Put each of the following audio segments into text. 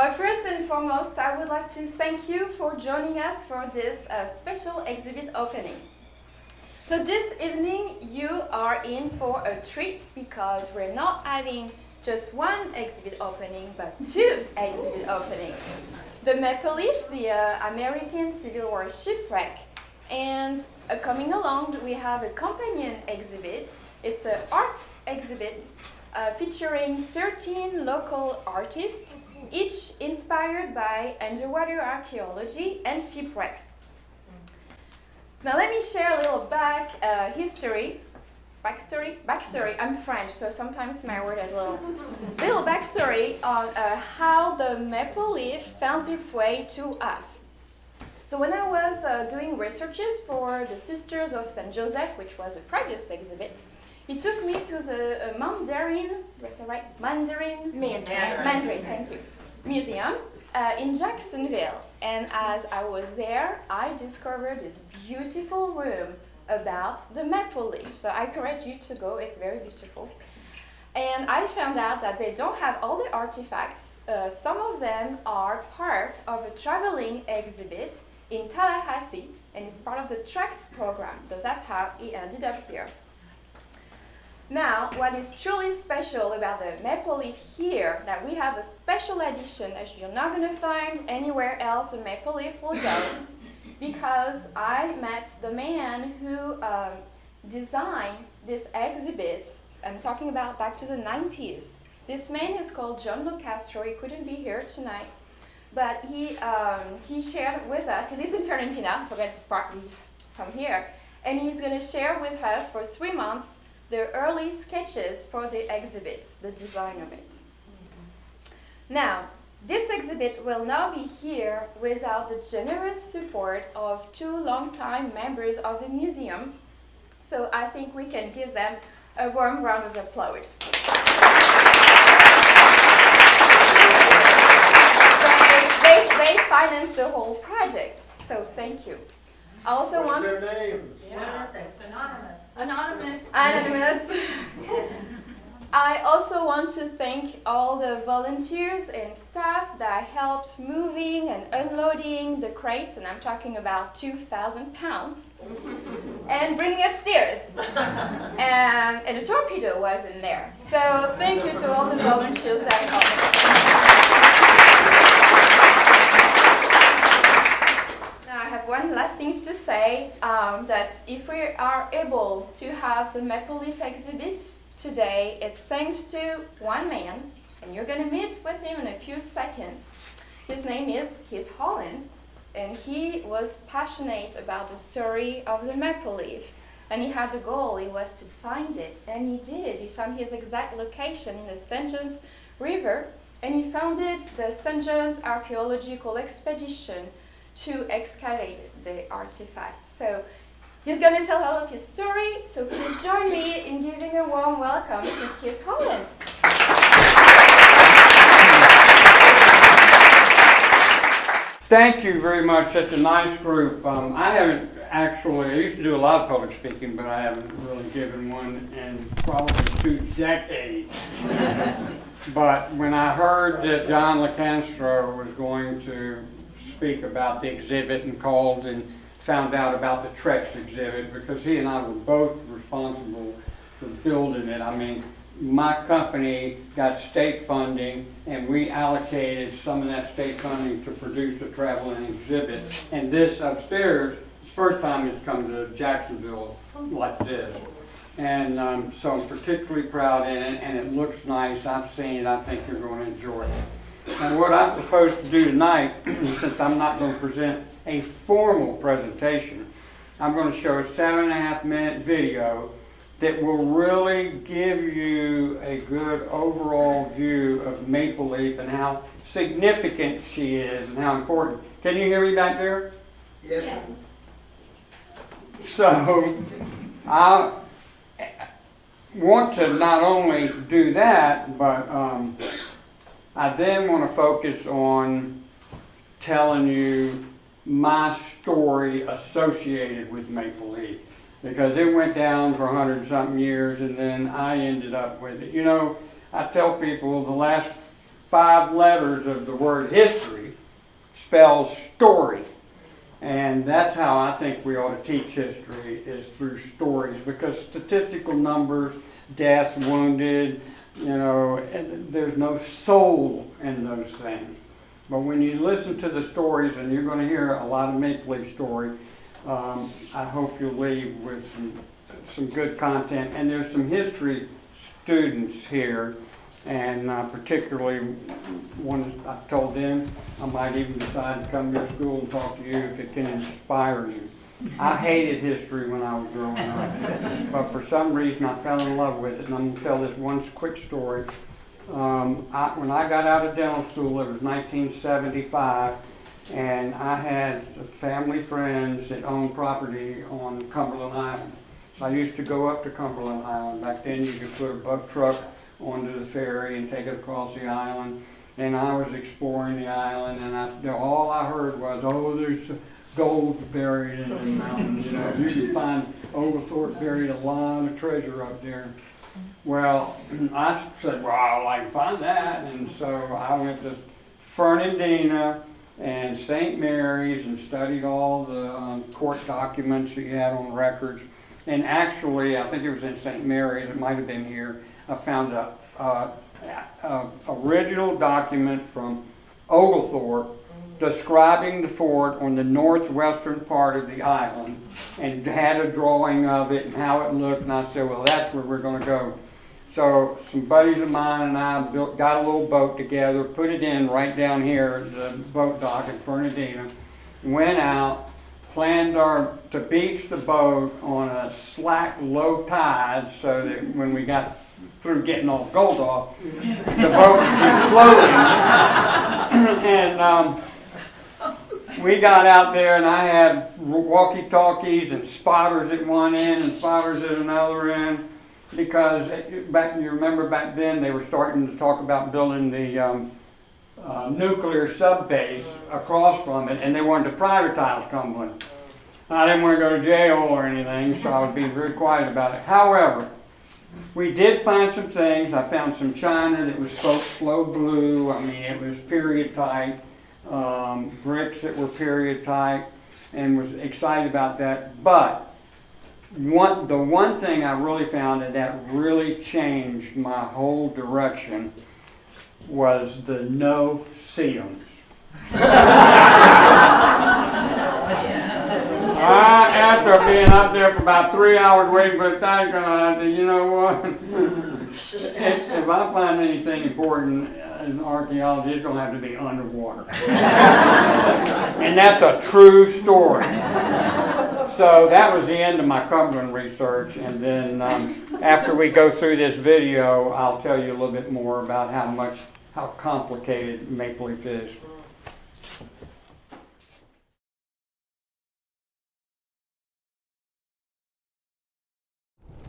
Well, first and foremost, I would like to thank you for joining us for this special exhibit opening. So this evening, you are in for a treat because we're not having just one exhibit opening, but two exhibit openings. The Maple Leaf, the American Civil War shipwreck, and coming along, we have a companion exhibit. It's an art exhibit featuring 13 local artists, each inspired by underwater archaeology and shipwrecks. Now let me share a little backstory. I'm French, so sometimes my word has a little backstory on how the maple leaf found its way to us. So when I was doing researches for the Sisters of Saint Joseph, which was a previous exhibit, it took me to the Mandarin, thank you, Museum in Jacksonville. And as I was there, I discovered this beautiful room about the maple leaf. So I encourage you to go, it's very beautiful. And I found out that they don't have all the artifacts. Some of them are part of a traveling exhibit in Tallahassee, and it's part of the Trex program. So that's how it ended up here. Now, what is truly special about the maple leaf here, that we have a special edition that you're not going to find anywhere else a maple leaf will go, because I met the man who designed this exhibit. I'm talking about back to the 90s. This man is called John Locastro. He couldn't be here tonight, but he shared with us. He lives in Fiorentina. Forget this part. He's from here, and he's going to share with us for 3 months the early sketches for the exhibits, the design of it. Now, this exhibit will not be here without the generous support of 2 longtime members of the museum, so I think we can give them a warm round of applause. They financed the whole project, so thank you. I also What's their names? Yeah, it's anonymous. Anonymous. I also want to thank all the volunteers and staff that helped moving and unloading the crates, and I'm talking about 2,000 pounds, and bringing upstairs. And a torpedo was in there. So thank you to all the volunteers that helped. I have one last thing to say, that if we are able to have the Maple Leaf exhibits today, it's thanks to one man, and you're going to meet with him in a few seconds. His name is Kieth, Holland, and he was passionate about the story of the Maple Leaf, and he had the goal, it was to find it, and he did. He found his exact location in the St. John's River, and he founded the St. John's Archaeological Expedition to excavate the artifact. So he's going to tell all of his story, so please join me in giving a warm welcome to Kieth Holland. Thank you very much, such a nice group. I haven't actually, I used to do a lot of public speaking, but I haven't really given one in probably 2 decades. But when I heard that John Locastro was going to speak about the exhibit and called and found out about the Trex exhibit, because he and I were both responsible for building it. I mean, my company got state funding, and we allocated some of that state funding to produce a traveling exhibit. And this upstairs, it's the first time it's come to Jacksonville like this. And so I'm particularly proud in it, and it looks nice. I've seen it. I think you're going to enjoy it. And what I'm proposed to do tonight, since I'm not going to present a formal presentation, I'm going to show a 7.5-minute video that will really give you a good overall view of Maple Leaf and how significant she is and how important. Can you hear me back there? Yes. So I want to not only do that, but I then want to focus on telling you my story associated with Maple Leaf, because it went down for 100-something years, and then I ended up with it. You know, I tell people the last 5 letters of the word history spells story. And that's how I think we ought to teach history, is through stories, because statistical numbers, deaths, wounded, there's no soul in those things. But when you listen to the stories, and you're going to hear a lot of make-believe story, I hope you'll leave with some good content. And there's some history students here, and particularly one I told them I might even decide to come to your school and talk to you if it can inspire you. I hated history when I was growing up, but for some reason I fell in love with it, and I'm going to tell this one quick story. When I got out of dental school, it was 1975, and I had family friends that owned property on Cumberland Island. So I used to go up to Cumberland Island. Back then you could put a buck truck onto the ferry and take it across the island. And I was exploring the island, and all I heard was, oh, there's gold buried in the mountains. You can find Oglethorpe buried a lot of treasure up there. Well, I said, well, I'd like to find that. And so I went to Fernandina and St. Mary's and studied all the court documents that you had on records. And actually, I think it was in St. Mary's, it might have been here, I found a original document from Oglethorpe describing the fort on the northwestern part of the island, and had a drawing of it and how it looked, and I said, well, that's where we're going to go. So some buddies of mine and I got a little boat together, put it in right down here, the boat dock in Fernandina, went out, planned to beach the boat on a slack low tide so that when we got through getting all the gold off, the boat would be floating. And we got out there, and I had walkie-talkies and spotters at one end and spotters at another end, because you remember back then they were starting to talk about building the nuclear sub-base across from it, and they wanted to privatize Cumberland. I didn't want to go to jail or anything, so I was being very quiet about it. However, we did find some things. I found some china that was slow blue. I mean, it was period type. Bricks that were period type, and was excited about that. But the one thing I really found that really changed my whole direction was the no-see-ums. After being up there for about 3 hours waiting for the tide to come out, I said, you know what? If I find anything important in archaeology, it's going to have to be underwater. And that's a true story. So that was the end of my Cumberland research, and then after we go through this video, I'll tell you a little bit more about how complicated Maple Leaf is.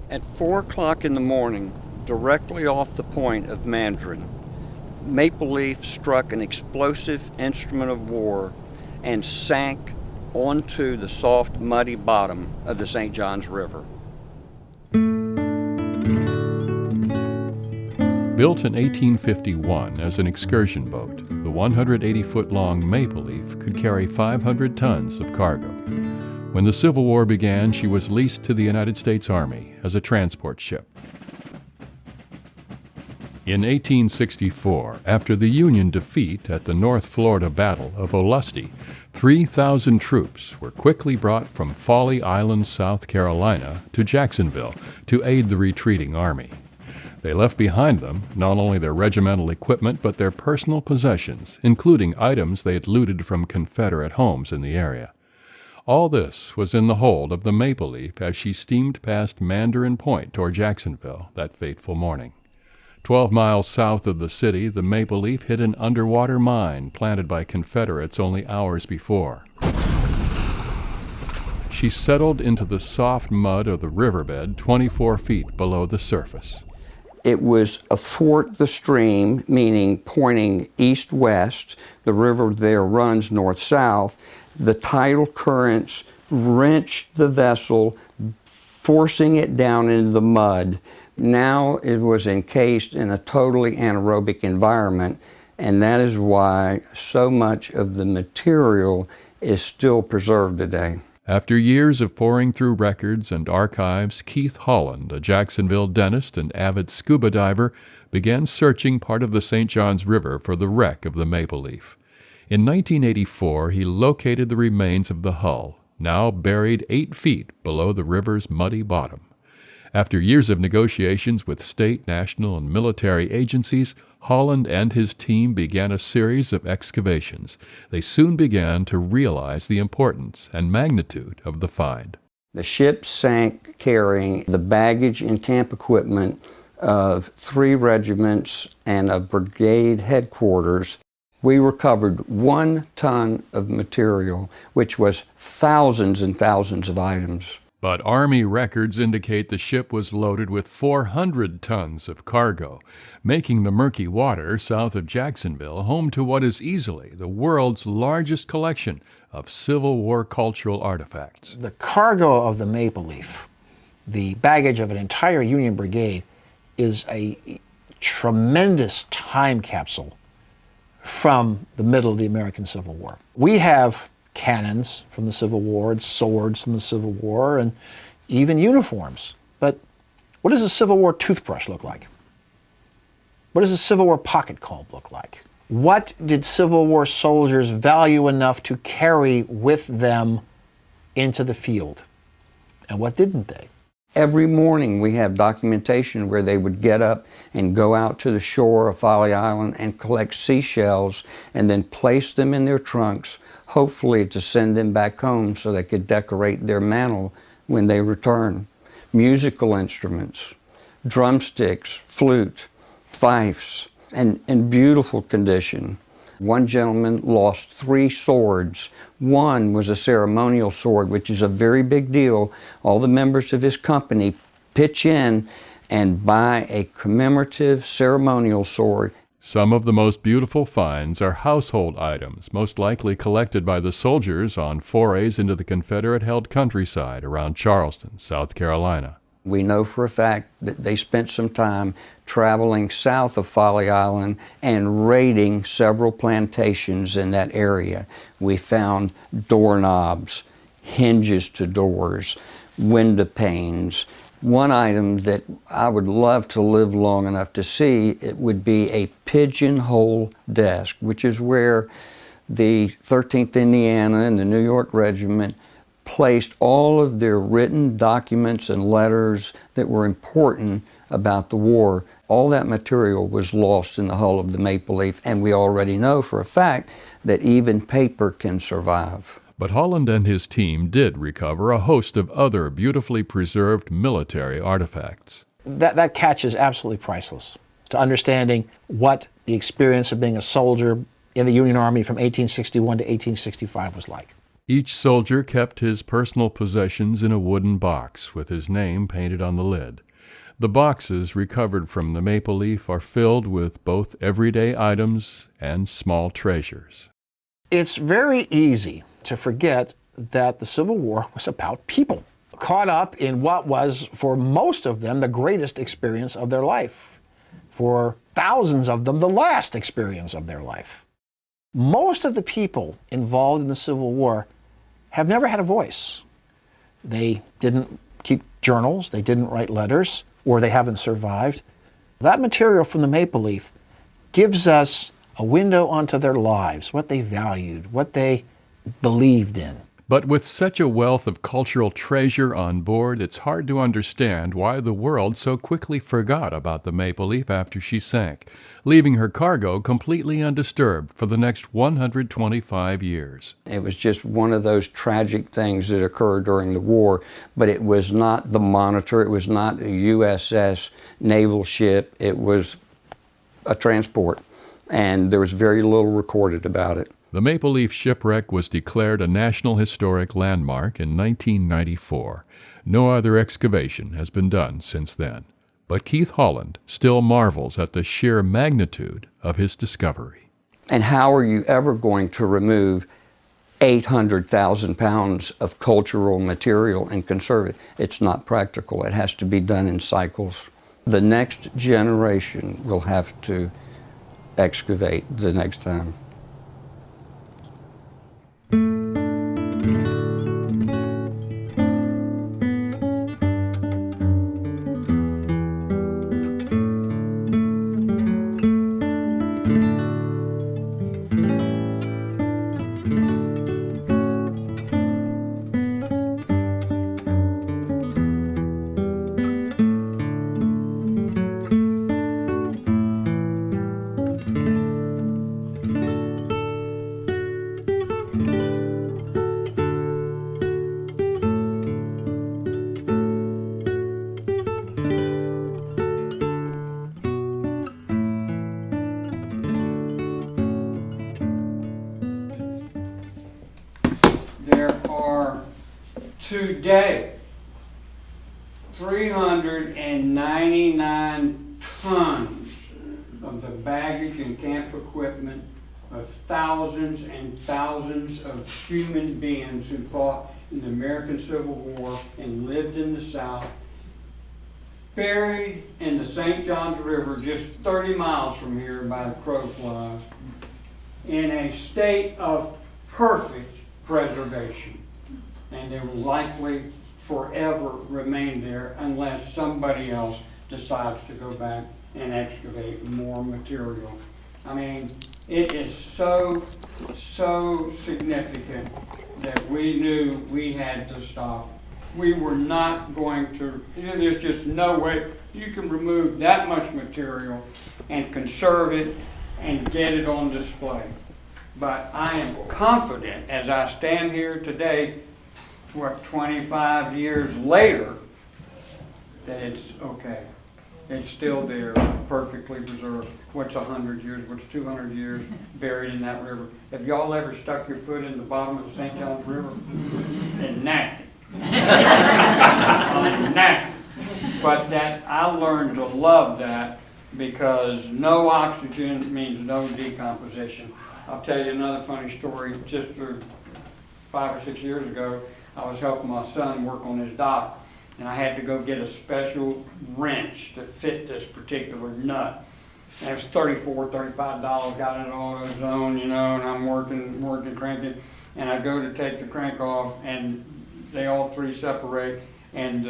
At 4 o'clock in the morning, directly off the point of Mandarin, Maple Leaf struck an explosive instrument of war and sank onto the soft, muddy bottom of the St. Johns River. Built in 1851 as an excursion boat, the 180-foot-long Maple Leaf could carry 500 tons of cargo. When the Civil War began, she was leased to the United States Army as a transport ship. In 1864, after the Union defeat at the North Florida Battle of Olustee, 3,000 troops were quickly brought from Folly Island, South Carolina, to Jacksonville to aid the retreating army. They left behind them not only their regimental equipment but their personal possessions, including items they had looted from Confederate homes in the area. All this was in the hold of the Maple Leaf as she steamed past Mandarin Point toward Jacksonville that fateful morning. 12 miles south of the city, the Maple Leaf hit an underwater mine planted by Confederates only hours before. She settled into the soft mud of the riverbed 24 feet below the surface. It was athwart the stream, meaning pointing east-west. The river there runs north-south. The tidal currents wrenched the vessel, forcing it down into the mud. Now it was encased in a totally anaerobic environment, And that is why so much of the material is still preserved today. After years of poring through records and archives, Kieth Holland, a Jacksonville dentist and avid scuba diver, began searching part of the St. Johns River for the wreck of the Maple Leaf. In 1984, he located the remains of the hull, now buried 8 feet below the river's muddy bottom. After years of negotiations with state, national, and military agencies, Holland and his team began a series of excavations. They soon began to realize the importance and magnitude of the find. The ship sank carrying the baggage and camp equipment of 3 regiments and a brigade headquarters. We recovered 1 ton of material, which was thousands and thousands of items. But Army records indicate the ship was loaded with 400 tons of cargo, making the murky water south of Jacksonville home to what is easily the world's largest collection of Civil War cultural artifacts. The cargo of the Maple Leaf, the baggage of an entire Union brigade, is a tremendous time capsule from the middle of the American Civil War. We have cannons from the Civil War, and swords from the Civil War, and even uniforms. But what does a Civil War toothbrush look like? What does a Civil War pocket comb look like? What did Civil War soldiers value enough to carry with them into the field? And what didn't they? Every morning we have documentation where they would get up and go out to the shore of Folly Island and collect seashells and then place them in their trunks, hopefully to send them back home so they could decorate their mantle when they return. Musical instruments, drumsticks, flute, fifes, and in beautiful condition. One gentleman lost 3 swords. One was a ceremonial sword, which is a very big deal. All the members of his company pitch in and buy a commemorative ceremonial sword. Some of the most beautiful finds are household items, most likely collected by the soldiers on forays into the Confederate-held countryside around Charleston, South Carolina. We know for a fact that they spent some time traveling south of Folly Island and raiding several plantations in that area. We found doorknobs, hinges to doors, window panes. One item that I would love to live long enough to see, it would be a pigeonhole desk, which is where the 13th Indiana and the New York Regiment placed all of their written documents and letters that were important about the war. All that material was lost in the hull of the Maple Leaf, and we already know for a fact that even paper can survive. But Holland and his team did recover a host of other beautifully preserved military artifacts. That catch is absolutely priceless to understanding what the experience of being a soldier in the Union Army from 1861 to 1865 was like. Each soldier kept his personal possessions in a wooden box with his name painted on the lid. The boxes recovered from the Maple Leaf are filled with both everyday items and small treasures. It's very easy to forget that the Civil War was about people, caught up in what was, for most of them, the greatest experience of their life. For thousands of them, the last experience of their life. Most of the people involved in the Civil War have never had a voice. They didn't keep journals, they didn't write letters, or they haven't survived. That material from the Maple Leaf gives us a window onto their lives, what they valued, what they believed in. But with such a wealth of cultural treasure on board, it's hard to understand why the world so quickly forgot about the Maple Leaf after she sank, leaving her cargo completely undisturbed for the next 125 years. It was just one of those tragic things that occurred during the war, but it was not the Monitor, it was not a USS naval ship, it was a transport, and there was very little recorded about it. The Maple Leaf shipwreck was declared a National Historic Landmark in 1994. No other excavation has been done since then. But Kieth Holland still marvels at the sheer magnitude of his discovery. And how are you ever going to remove 800,000 pounds of cultural material and conserve it? It's not practical. It has to be done in cycles. The next generation will have to excavate the next time. There are today 399 tons of the baggage and camp equipment of thousands and thousands of human beings who fought in the American Civil War and lived in the South, buried in the St. Johns River just 30 miles from here by the crow flies, in a state of perfect preservation. And they will likely forever remain there unless somebody else decides to go back and excavate more material. I mean, it is so significant that we knew we had to stop. We were not going to, there's just no way you can remove that much material and conserve it and get it on display. But I am confident as I stand here today, 25 years later, that it's okay. It's still there, perfectly preserved. What's 100 years, what's 200 years buried in that river? Have y'all ever stuck your foot in the bottom of the St. Johns River? It's nasty. Nasty. But that I learned to love that because no oxygen means no decomposition. I'll tell you another funny story. Just 5 or 6 years ago, I was helping my son work on his dock, and I had to go get a special wrench to fit this particular nut. And it was $34, $35, got it all on his own, you know, and I'm working, cranking, and I go to take the crank off, and they all three separate, and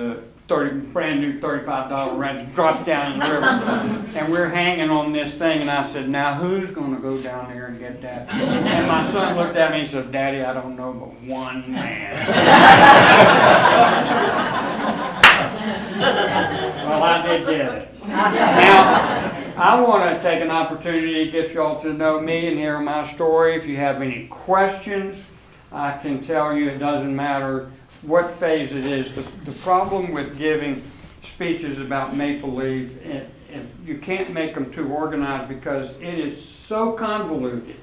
brand new $35 wrench drops down in the river. And we're hanging on this thing, and I said, now who's going to go down there and get that? And my son looked at me and said, Daddy, I don't know but one man. Well, I did get it. Now, I want to take an opportunity to get you all to know me and hear my story. If you have any questions, I can tell you it doesn't matter what phase it is. The problem with giving speeches about Maple Leaf, you can't make them too organized because it is so convoluted,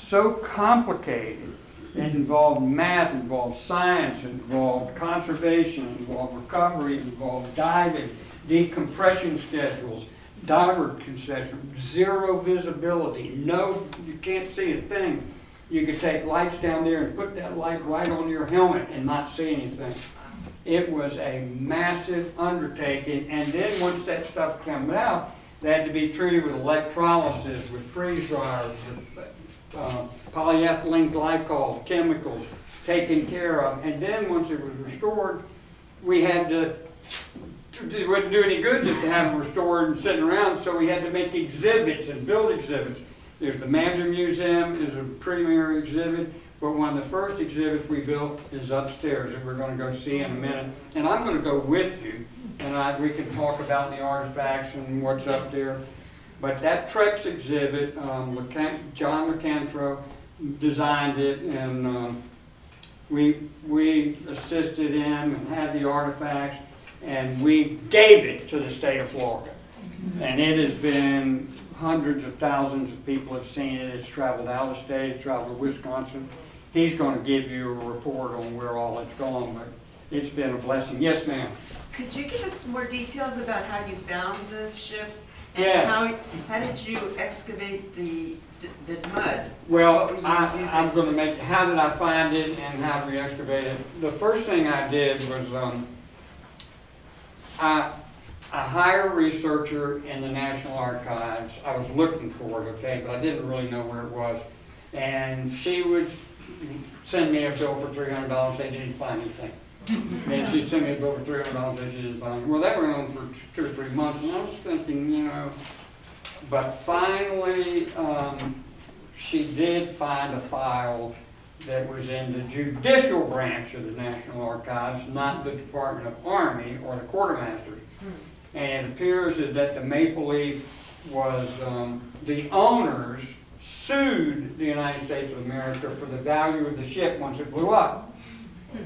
so complicated. It involved math, it involved science, it involved conservation, it involved recovery, it involved diving, decompression schedules, diver concession, zero visibility, no, you can't see a thing. You could take lights down there and put that light right on your helmet and not see anything. It was a massive undertaking, and then once that stuff came out, they had to be treated with electrolysis, with freeze dryers, with polyethylene glycol, chemicals taken care of. And then once it was restored, we had to, it wouldn't do any good just to have them restored and sitting around, so we had to make exhibits and build exhibits. There's the Mansion Museum is a premier exhibit, but one of the first exhibits we built is upstairs that we're going to go see in a minute. And I'm going to go with you, and we can talk about the artifacts and what's up there. But that Trexexhibit, John LeCantro designed it, and we assisted him and had the artifacts, and we gave it to the state of Florida. And it has been hundreds of thousands of people have seen it. It's traveled out of state, it's traveled to Wisconsin. He's going to give you a report on where all it's gone, but it's been a blessing. Yes, ma'am. Could you give us more details about how you found the ship? And Yes. how did you excavate the mud? Well, I'm going to how did I find it and how did we excavate it? The first thing I did was I hired a researcher in the National Archives. I was looking for it, okay, but I didn't really know where it was. And she would send me a bill for $300, they didn't find anything. And she'd send me a bill for $300, they didn't find anything. Well, that went on for 2 or 3 months, and I was thinking, you know, but finally, she did find a file that was in the judicial branch of the National Archives, not the Department of Army or the quartermasters. And it appears that the Maple Leaf was, the owners sued the United States of America for the value of the ship once it blew up.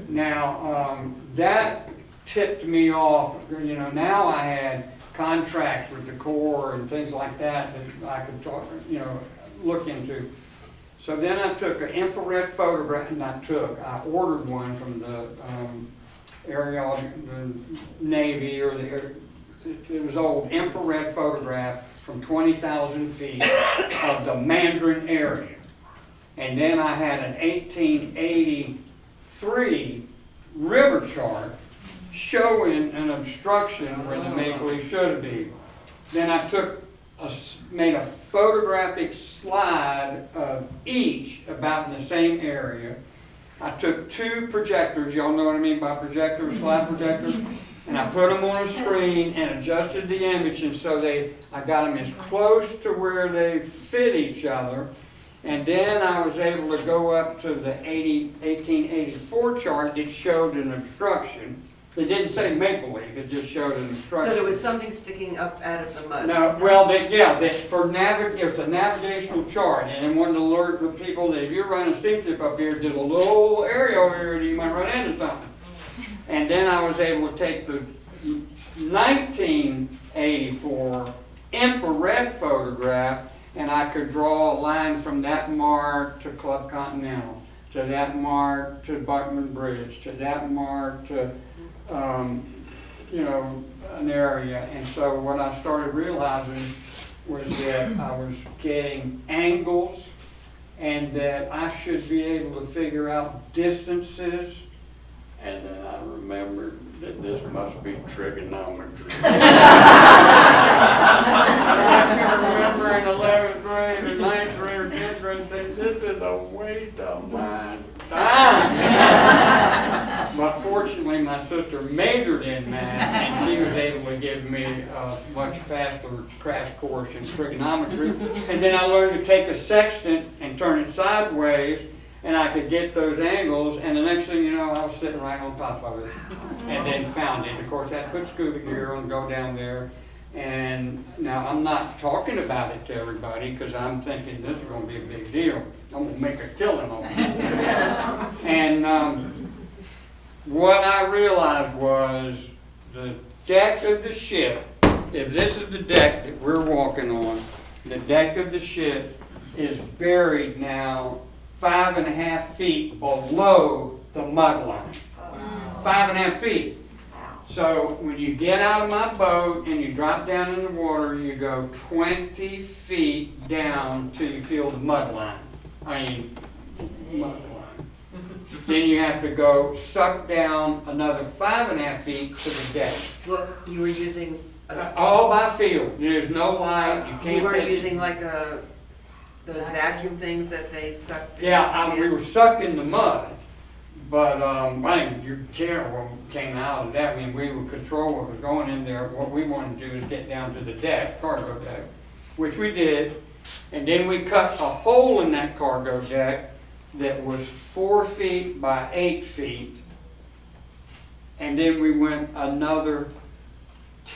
Now, that tipped me off. You know, now I had contracts with the Corps and things like that that I could talk, you know, look into. So then I took an infrared photograph, and I ordered one from the the Navy, or it was old infrared photograph from 20,000 feet of the Mandarin area. And then I had an 1883 river chart showing an obstruction where the Maple Leaf should be. Then I made a photographic slide of each about in the same area. I took 2 projectors, y'all know what I mean by projectors, slide projectors, and I put them on a screen and adjusted the image, and so I got them as close to where they fit each other. And then I was able to go up to the 1884 chart that showed an obstruction. It didn't say Maple Leaf, it just showed an obstruction. So there was something sticking up out of the mud? No, well, it's a navigational chart, and I wanted to alert the people that if you're running a steamship up here, there's a little area over here that you might run into something. And then I was able to take the 1984 infrared photograph, and I could draw a line from that mark to Club Continental, to that mark to Buckman Bridge, to that mark to you know, an area. And so what I started realizing was that I was getting angles, and that I should be able to figure out distances. And then I remembered that this must be trigonometry. I can remember in 11th grade or 9th grade or 10th grade saying, this is a waste of my time. But fortunately, my sister majored in math, and she was able to give me a much faster crash course in trigonometry. And then I learned to take a sextant and turn it sideways, and I could get those angles, and the next thing you know, I was sitting right on top of it, and then found it. Of course, I put scuba gear on, go down there, and now I'm not talking about it to everybody, because I'm thinking this is going to be a big deal. I'm going to make a killing on it. And what I realized was the deck of the ship, if this is the deck that we're walking on, the deck of the ship is buried now 5.5 feet below the mud line. 5.5 feet. So when you get out of my boat and you drop down in the water, you go 20 feet down till you feel the mud line. Mud line. Then you have to go suck down another 5.5 feet to the deck. Well, you were using all by feel. There's no light. You can't. You weren't using like those vacuum things that they suck. Yeah, we were sucking the mud, but I think your camera came out of that. I mean, we would control what was going in there. What we wanted to do is get down to the deck, cargo deck, which we did, and then we cut a hole in that cargo deck that was 4 feet by 8 feet, and then we went another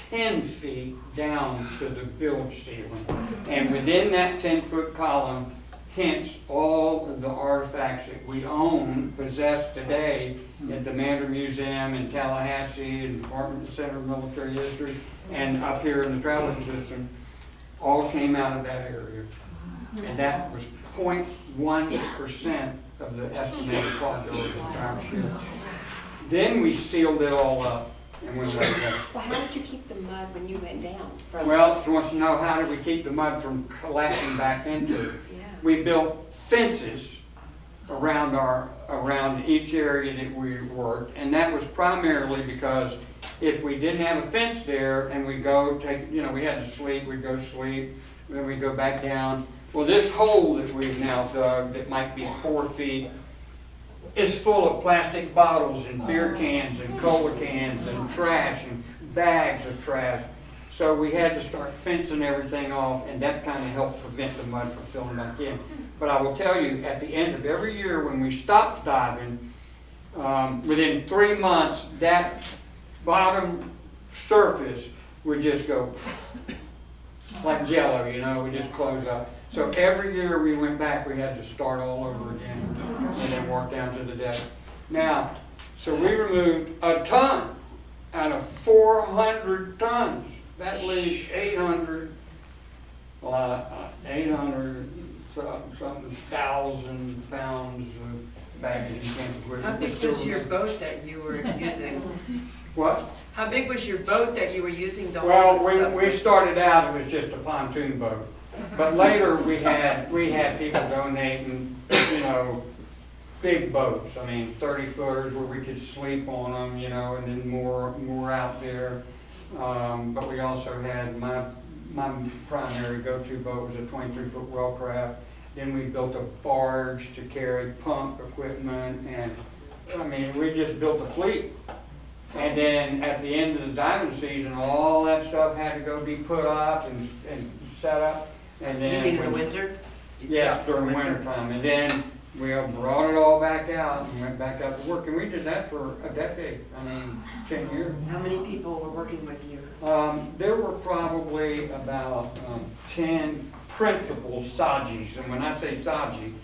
10 feet down to the bilge ceiling. And within that 10-foot column, hence all of the artifacts that we own, possess today at the Mandarin Museum in Tallahassee and Department Center of Military History, and up here in the traveling system, all came out of that area. And that was 0.1% of the estimated cargo of the entire ship. Then we sealed it all up. And we went down. Well, how did you keep the mud when you went down? Well, she wants to know how did we keep the mud from collapsing back into it. Yeah. We built fences around each area that we worked, and that was primarily because if we didn't have a fence there and we go take, we had to sleep, we'd go sleep, then we'd go back down. Well, this hole that we've now dug that might be 4 feet is full of plastic bottles and beer cans and cola cans and trash and bags of trash. So we had to start fencing everything off, and that kind of helped prevent the mud from filling back in. But I will tell you, at the end of every year when we stopped diving, within 3 months, that bottom surface would just go like jello, we just close up. So every year we went back, we had to start all over again and then work down to the depth. Now, so we removed a ton out of 400 tons. That leaves 800 something thousand pounds of baggage and camp. How big was your boat that you were using? What? How big was your boat that you were using to haul this Well, stuff? we started out, it was just a pontoon boat. But later we had people donating, big boats. 30-footers where we could sleep on them, and then more out there. But we also had my primary go-to boat was a 23-foot Wellcraft. Then we built a barge to carry pump equipment, and we just built a fleet. And then at the end of the diving season, all that stuff had to go be put up and set up. And then You mean in the winter? Yes, during winter time. And then we brought it all back out and went back out to work. And we did that for a decade, 10 years. How many people were working with you? There were probably about 10 principal SAGIs. And when I say SAGI,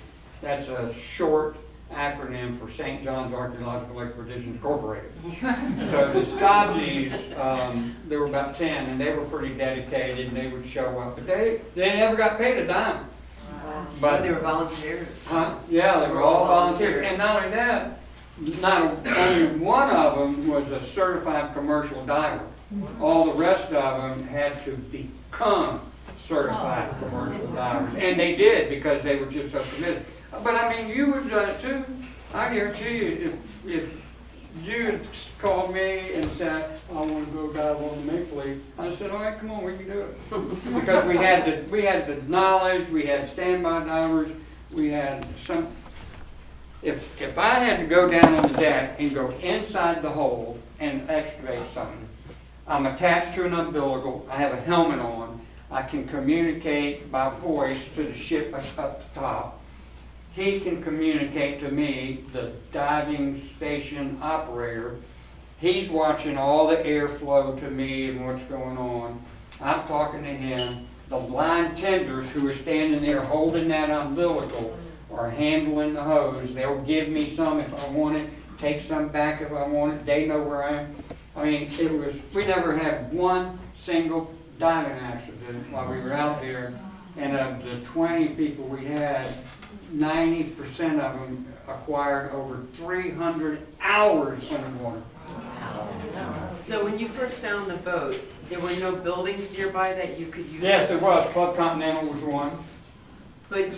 that's a short acronym for St. John's Archaeological Expeditions Incorporated. So the SAGIs, there were about 10, and they were pretty dedicated, and they would show up. But they never got paid a dime. But they were volunteers. Yeah, they were all volunteers. And not only that, not only one of them was a certified commercial diver. All the rest of them had to become certified commercial divers. And they did, because they were just so committed. But you would have done it too. I guarantee you, if you had called me and said, I want to go dive on the Make Fleet, I said, all right, come on, we can do it. Because we had the knowledge, we had standby divers, we had some. If I had to go down on the deck and go inside the hold and excavate something, I'm attached to an umbilical, I have a helmet on, I can communicate by voice to the ship up the top. He can communicate to me, the diving station operator. He's watching all the airflow to me and what's going on. I'm talking to him. The line tenders who are standing there holding that umbilical are handling the hose. They'll give me some if I want it, take some back if I want it. They know where I am. We never had one single diving accident while we were out there. And of the 20 people we had, 90% of them acquired over 300 hours underwater. So when you first found the boat, there were no buildings nearby that you could use? Yes, there was. Club Continental was one. But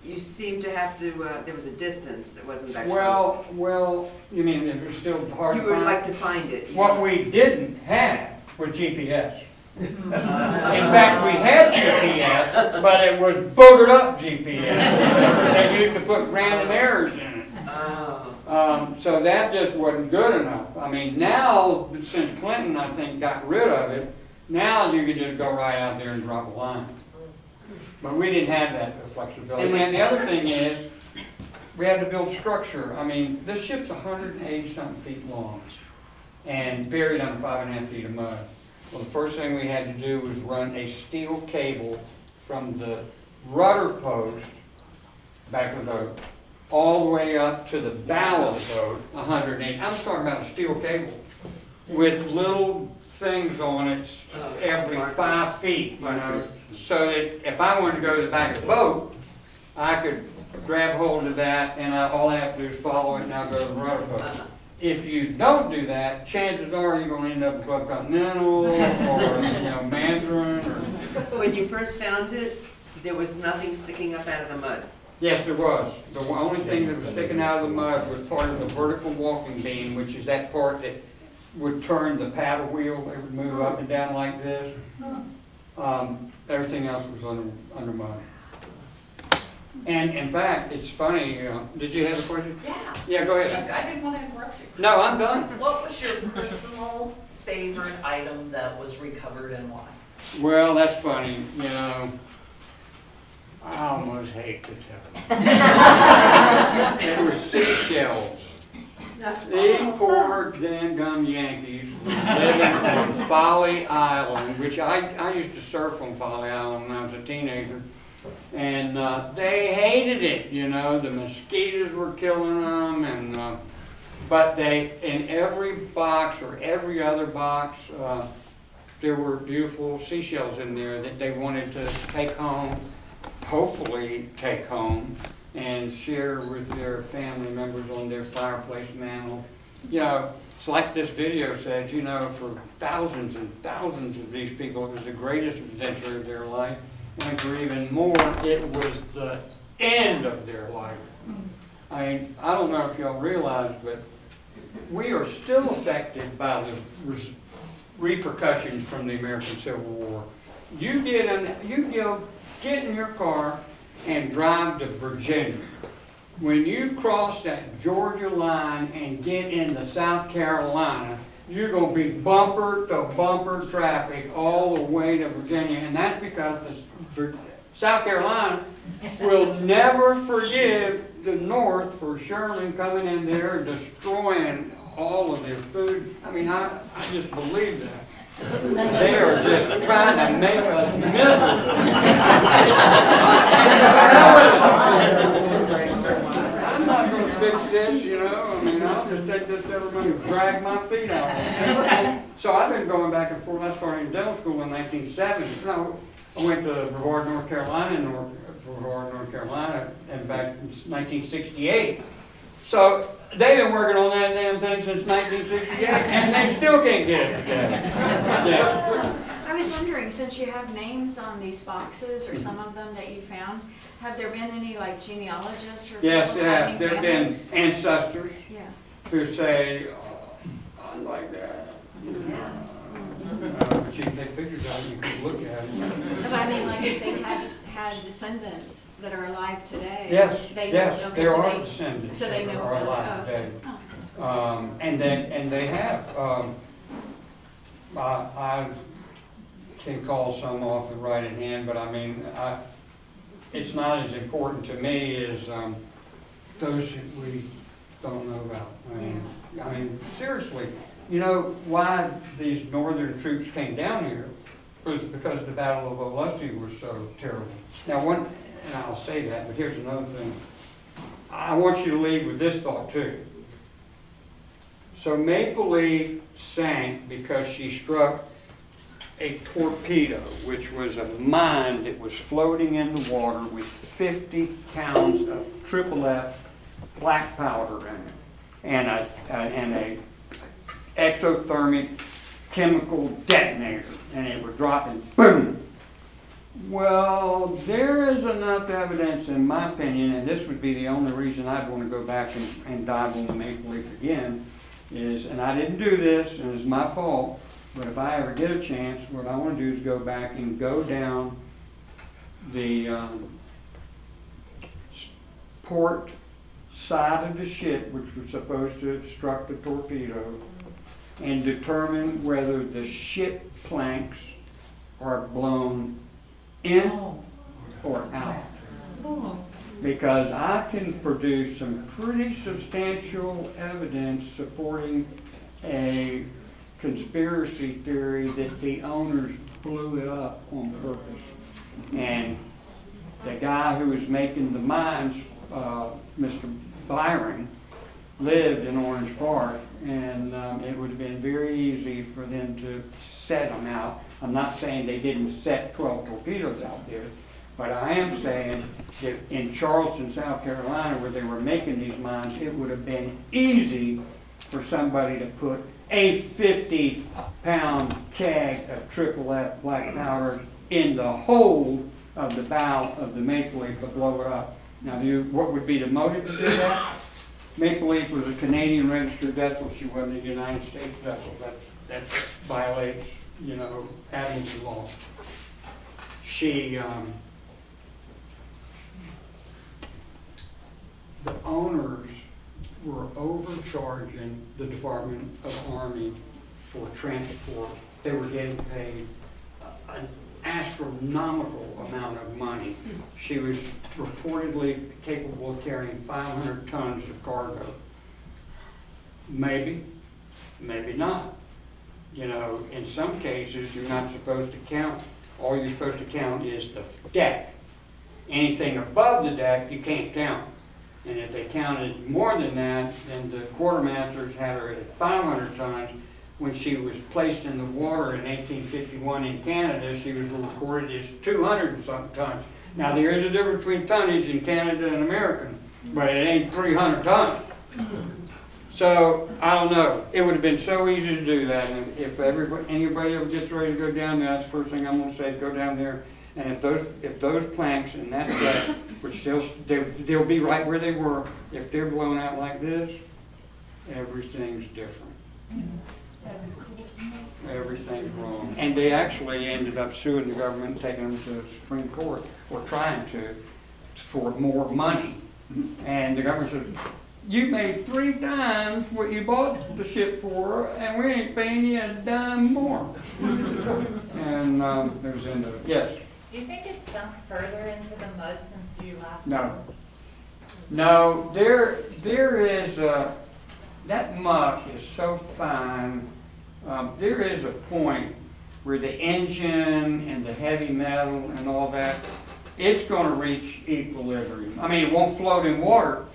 you seemed to have to, there was a distance, it wasn't that close. Well, you mean it was still hard You to would find? like to find it. What we didn't have was GPS. In fact, we had GPS, but it was boogered up GPS. They used to put random errors in it. So that just wasn't good enough. Now, since Clinton, I think, got rid of it, now you can just go right out there and drop a line. But we didn't have that flexibility. And the other thing is, we had to build structure. This ship's 180-something feet long and buried under 5.5 feet of mud. Well, the first thing we had to do was run a steel cable from the rudder post, back of the boat, all the way up to the bow of the boat, 180. I'm talking about a steel cable with little things on it every 5 feet, so that if I wanted to go to the back of the boat, I could grab hold of that, and all I have to do is follow it, and I'll go to the rudder post. If you don't do that, chances are you're going to end up with Club Continental or Mandarin. When you first found it, there was nothing sticking up out of the mud. Yes, there was. The only thing that was sticking out of the mud was part of the vertical walking beam, which is that part that would turn the paddle wheel, it would move up and down like this. Everything else was under mud. And in fact, it's funny, did you have a question? Yeah. Yeah, go ahead. I didn't want to interrupt you. No, I'm done. What was your personal favorite item that was recovered and why? Well, that's funny, you know. I almost hate to tell you. It was seashells. These poor damn gum Yankees living on Folly Island, which I used to surf on Folly Island when I was a teenager. And they hated it, you know. The mosquitoes were killing them, and but in every box or every other box, there were beautiful seashells in there that they wanted to take home, hopefully take home, and share with their family members on their fireplace mantle. You know, it's like this video said, you know, for thousands and thousands of these people, it was the greatest adventure of their life. And for even more, it was the end of their life. I mean, I don't know if y'all realize, but we are still affected by the repercussions from the American Civil War. You get in your car and drive to Virginia. When you cross that Georgia line and get into South Carolina, you're going to be bumper to bumper traffic all the way to Virginia, and that's because South Carolina will never forgive the North for Sherman coming in there and destroying all of their food. I mean, I just believe that. They are just trying to make us miserable. I'm not going to fix this, you know. I mean, I'll just take this everybody and drag my feet out. So I've been going back and forth. I started in dental school in 1970. No, I went to Brevard, North Carolina, and back in 1968. So they've been working on that damn thing since 1968, and they still can't get it together. Yeah. I was wondering, since you have names on these boxes, or some of them that you found, have there been any like genealogists or Yes, people yeah. finding There have been families? ancestors Yeah. who say, oh, I like that. But you can take pictures of it, you can look at it. But I mean, like if they had descendants that are alive today. Yes, they yes, know, there so are they- descendants so they that know are about alive it. today. Oh, that's cool. And they have. I can call some off the right in hand, but I mean, it's not as important to me as those that we don't know about. I mean, seriously, you know why these northern troops came down here was because the Battle of Olustee was so terrible. Now, and I'll say that, but here's another thing. I want you to leave with this thought too. So Maple Leaf sank because she struck a torpedo, which was a mine that was floating in the water with 50 pounds of triple F black powder in it, and a exothermic chemical detonator, and it was dropping, boom. Well, there is enough evidence, in my opinion, and this would be the only reason I'd want to go back and dive on the Maple Leaf again, is, and I didn't do this, and it's my fault, but if I ever get a chance, what I want to do is go back and go down the port side of the ship, which was supposed to have struck the torpedo, and determine whether the ship planks are blown in or out. Because I can produce some pretty substantial evidence supporting a conspiracy theory that the owners blew it up on purpose. And the guy who was making the mines, Mr. Byron, lived in Orange Park, and it would have been very easy for them to set them out. I'm not saying they didn't set 12 torpedoes out there, but I am saying that in Charleston, South Carolina, where they were making these mines, it would have been easy for somebody to put a 50-pound keg of triple F black powder in the hold of the bow of the Maple Leaf to blow it up. Now, what would be the motive to do that? Maple Leaf was a Canadian registered vessel. She wasn't a United States vessel. That violates, admiralty law. She, the owners were overcharging the Department of Army for transport. They were getting paid an astronomical amount of money. She was reportedly capable of carrying 500 tons of cargo. Maybe, maybe not. In some cases, you're not supposed to count. All you're supposed to count is the deck. Anything above the deck, you can't count. And if they counted more than that, then the quartermasters had her at 500 tons. When she was placed in the water in 1851 in Canada, she was recorded as 200 and something tons. Now there is a difference between tonnage in Canada and American, but it ain't 300 tons. So, I don't know. It would have been so easy to do that. And if anybody ever gets ready to go down there, that's the first thing I'm going to say, go down there. And if those planks and that deck, which they'll be right where they were, if they're blown out like this, everything's different. Everything's wrong. And they actually ended up suing the government and taking them to the Supreme Court, or trying to, for more money. And the government said, you made 3 times what you bought the ship for, and we ain't paying you a dime more. And there was the end of it. Yes? Do you think it's sunk further into the mud since you last? No. No, there is that muck is so fine. There is a point where the engine and the heavy metal and all that, it's going to reach equilibrium. I mean, it won't float in water,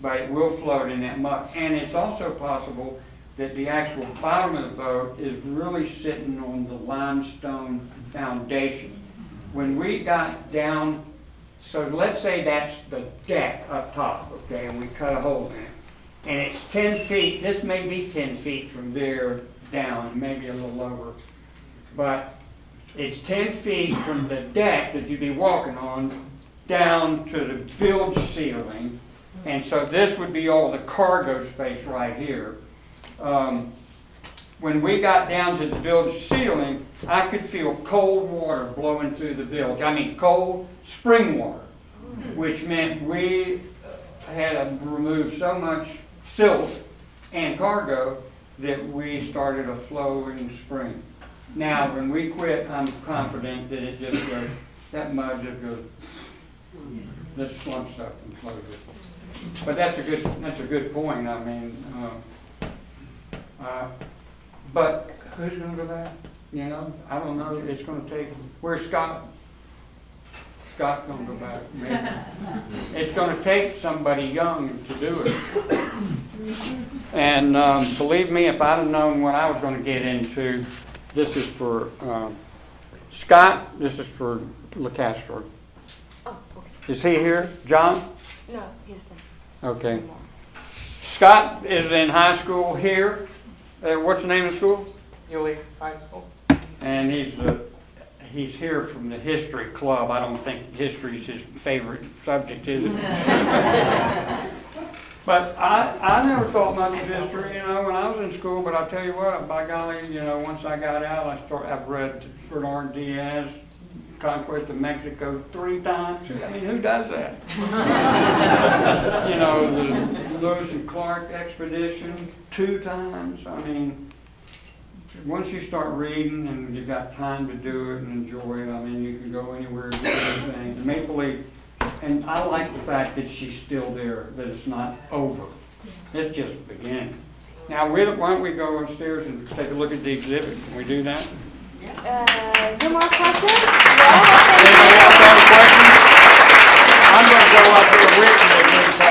but it will float in that muck. And it's also possible that the actual bottom of the boat is really sitting on the limestone foundation. When we got down, so let's say that's the deck up top, okay, and we cut a hole in it. And it's 10 feet, this may be 10 feet from there down, maybe a little over. But it's 10 feet from the deck that you'd be walking on down to the bilge ceiling. And so this would be all the cargo space right here. When we got down to the bilge ceiling, I could feel cold water blowing through the bilge. I mean cold spring water, which meant we had to remove so much silt and cargo that we started a flowing spring. Now, when we quit, I'm confident that it just goes, that mud just goes, this slump stuff and flows it. But that's a good point. I mean, but who's going to go back? I don't know. It's going to take. Where's Scott? Scott's going to go back. Maybe. It's going to take somebody young to do it. And believe me, if I'd have known what I was going to get into, this is for Scott. This is for LeCastro. Oh, okay. Is he here? John? No, he's there. Okay. Scott is in high school here. What's the name of the school? Yulee High School. And he's here from the history club. I don't think history is his favorite subject, is it? But I never thought much of history, when I was in school. But I tell you what, by golly, once I got out, I've read Bernard Diaz, Conquest of Mexico 3 times. I mean, who does that? The Lewis and Clark expedition 2 times. I mean, once you start reading and you've got time to do it and enjoy it, I mean, you can go anywhere and do anything. Maple Leaf, and I like the fact that she's still there, that it's not over. It's just beginning. Now, why don't we go upstairs and take a look at the exhibit? Can we do that? No more questions? Anybody else have any questions? I'm going to go up here with you.